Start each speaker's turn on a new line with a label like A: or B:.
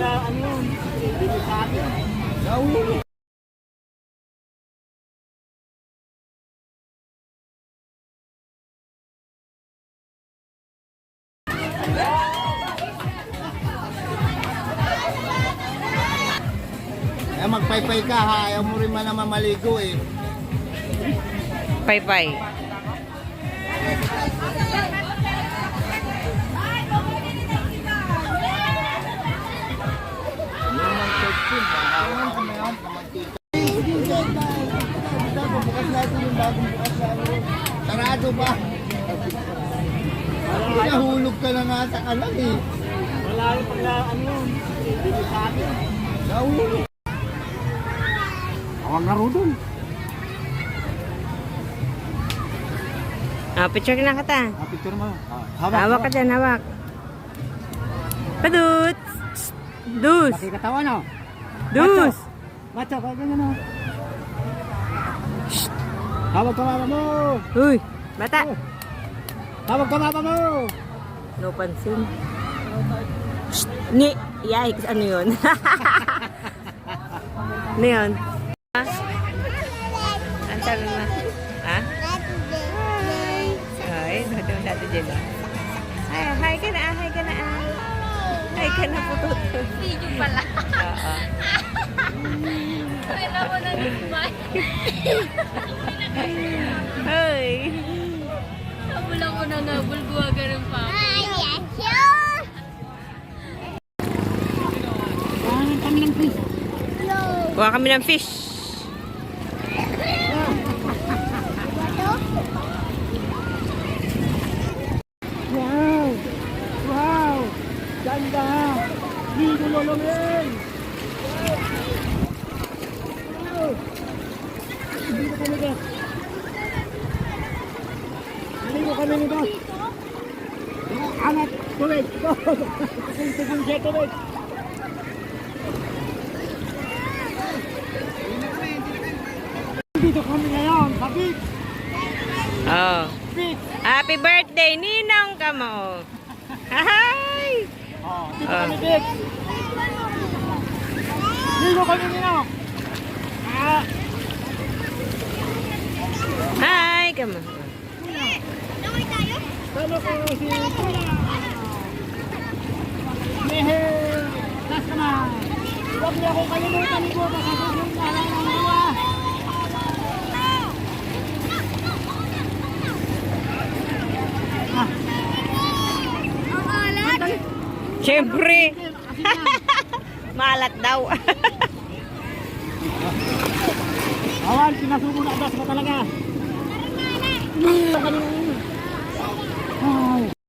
A: pala ano yun, delikado. Nahuli. Magpaypay ka ha, ayaw mo rin man naman maligo eh.
B: Paypay.
A: Sarado pa. Nahulog ka na nga sa kanan eh. Wala rin pala ano yun, delikado. Nahulog. Awang nga doon.
B: Picture na kita.
A: Picture mo.
B: Hawak ka dyan, hawak. Padut! Dus!
A: Nakikatawa no?
B: Dus!
A: Macho, kaya ganyan no? Hawag ka mama mo!
B: Uy! Bata!
A: Hawag ka mama mo!
B: No pansin. Ni! Yikes! Ano yun? Ano yun? Ang sabi mo? Ha? Hi! Dito mo dati dyan. Hi ka na! Hi ka na! Hi ka na po to.
C: Video pala.
B: Oo.
C: Kailan mo na nagmay.
B: Hi!
C: Habol ako na nga, bulbuwaga rin pa.
B: Kuha kami ng fish.
A: Wow! Wow! Ganda! Dito lulungin! Dito kami ba? Dito kami ni boss! Anak! Tuwid! Tigil siya tuwid! Dito kami ngayon! Habib!
B: Oh. Happy birthday, Ninong ka mo. Hi!
A: Dito kami, Big! Dito kami nino!
B: Hi ka mo.
A: Talo ko si Kuya! Mehe! Last naman! Huwag niya akong kalimutan ni Boba sa susunod na lang ang gawa!
B: Siyempre. Malat daw.
A: Awan, pinasubo na das mo talaga.